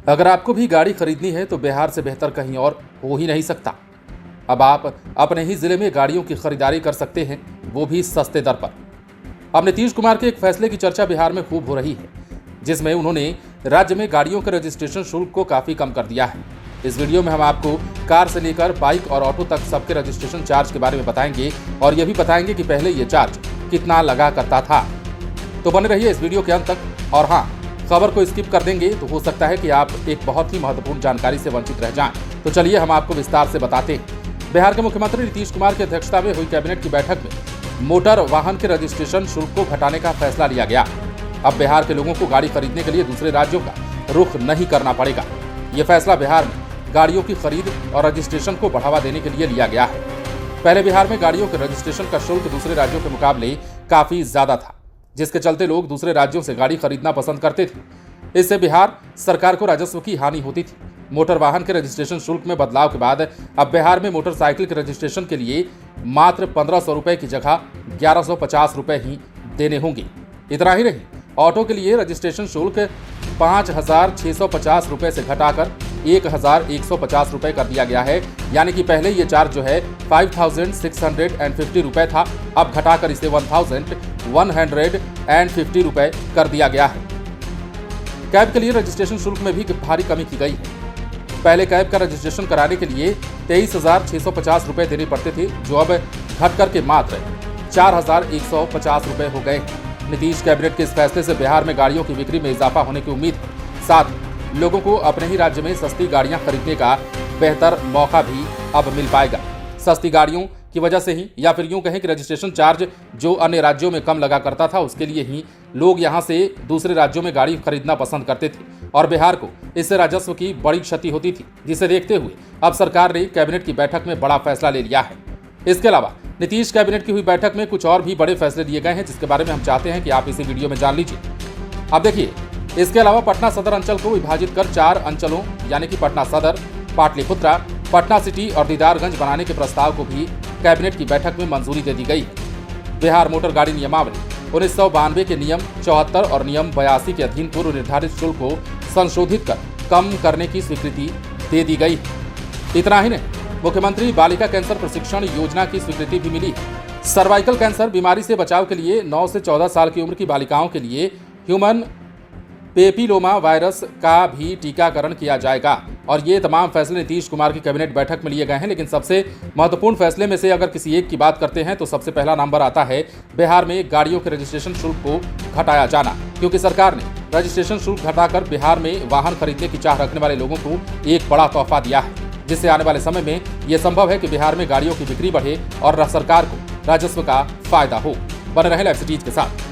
अगर आपको भी गाड़ी खरीदनी है तो बिहार से बेहतर कहीं और हो ही नहीं सकता। अब आप अपने ही जिले में गाड़ियों की खरीदारी कर सकते हैं, वो भी सस्ते दर पर। अब नीतीश कुमार के एक फैसले की चर्चा बिहार में खूब हो रही है, जिसमें उन्होंने राज्य में गाड़ियों के रजिस्ट्रेशन शुल्क को काफी कम कर दिया है। इस वीडियो में हम आपको कार से लेकर बाइक और ऑटो तक सबके रजिस्ट्रेशन चार्ज के बारे में बताएंगे और यह भी बताएंगे कि पहले ये चार्ज कितना लगा करता था। तो बने रहिए इस वीडियो के अंत तक। और हाँ, खबर को स्किप कर देंगे तो हो सकता है कि आप एक बहुत ही महत्वपूर्ण जानकारी से वंचित रह जाएं। तो चलिए हम आपको विस्तार से बताते हैं। बिहार के मुख्यमंत्री नीतीश कुमार की अध्यक्षता में हुई कैबिनेट की बैठक में मोटर वाहन के रजिस्ट्रेशन शुल्क को घटाने का फैसला लिया गया। अब बिहार के लोगों को गाड़ी खरीदने के लिए दूसरे राज्यों का रुख नहीं करना पड़ेगा। ये फैसला बिहार में गाड़ियों की खरीद और रजिस्ट्रेशन को बढ़ावा देने के लिए लिया गया है। पहले बिहार में गाड़ियों के रजिस्ट्रेशन का शुल्क दूसरे राज्यों के मुकाबले काफी ज्यादा था, जिसके चलते लोग दूसरे राज्यों से गाड़ी खरीदना पसंद करते थे। इससे बिहार सरकार को राजस्व की हानि होती थी। मोटर वाहन के रजिस्ट्रेशन शुल्क में बदलाव के बाद अब बिहार में मोटरसाइकिल के रजिस्ट्रेशन के लिए मात्र 1500 रुपए की जगह 1150 रुपए ही देने होंगे। इतना ही नहीं, ऑटो के लिए रजिस्ट्रेशन शुल्क 5650 रुपए से घटाकर 1150 रुपए कर दिया गया है। यानी कि पहले ये चार्ज जो है 5650 रुपए था, अब घटाकर इसे 1150 रुपए कर दिया गया है। कैब के लिए रजिस्ट्रेशन शुल्क में भी भारी कमी की गई है। पहले कैब का रजिस्ट्रेशन कराने के लिए 23,650 रुपए देने पड़ते थे, जो अब घट करके मात्र 4,150 रुपए हो गए। नीतीश कैबिनेट के इस फैसले से बिहार में गाड़ियों की बिक्री में इजाफा होने की उम्मीद है। साथ ही लोगों को अपने ही राज्य में सस्ती गाड़ियां खरीदने का बेहतर मौका भी अब मिल पाएगा। सस्ती गाड़ियों की वजह से ही, या फिर यूं कहें कि रजिस्ट्रेशन चार्ज जो अन्य राज्यों में कम लगा करता था, उसके लिए ही लोग यहां से दूसरे राज्यों में गाड़ी खरीदना पसंद करते थे और बिहार को इससे राजस्व की बड़ी क्षति होती थी, जिसे देखते हुए अब सरकार ने कैबिनेट की बैठक में बड़ा फैसला ले लिया है। इसके अलावा नीतीश कैबिनेट की हुई बैठक में कुछ और भी बड़े फैसले लिए गए हैं, जिसके बारे में हम चाहते हैं कि आप इसी वीडियो में जान लीजिए। अब देखिए, इसके अलावा पटना सदर अंचल को विभाजित कर 4 अंचलों यानी कि पटना सदर, पाटलिपुत्रा, पटना सिटी और दीदारगंज बनाने के प्रस्ताव को भी कैबिनेट की बैठक में मंजूरी दे दी गई है। बिहार मोटर गाड़ी नियमावली 1992 के नियम 74 और नियम 82 के अधीन पूर्व निर्धारित शुल्क को संशोधित कर कम करने की स्वीकृति दे दी गई है। इतना ही नहीं, मुख्यमंत्री बालिका कैंसर प्रशिक्षण योजना की स्वीकृति भी मिली है। सर्वाइकल कैंसर बीमारी से बचाव के लिए 9 से 14 साल की उम्र की बालिकाओं के लिए ह्यूमन पेपिलोमा वायरस का भी टीकाकरण किया जाएगा। और ये तमाम फैसले नीतीश कुमार की कैबिनेट बैठक में लिए गए हैं। लेकिन सबसे महत्वपूर्ण फैसले में से अगर किसी एक की बात करते हैं तो सबसे पहला नंबर आता है बिहार में गाड़ियों के रजिस्ट्रेशन शुल्क को घटाया जाना, क्योंकि सरकार ने रजिस्ट्रेशन शुल्क घटाकर बिहार में वाहन खरीदने की चाह रखने वाले लोगों को एक बड़ा तोहफा दिया है, जिससे आने वाले समय में यह संभव है कि बिहार में गाड़ियों की बिक्री बढ़े और सरकार को राजस्व का फायदा हो। बने रहे लाइव सिटीज के साथ।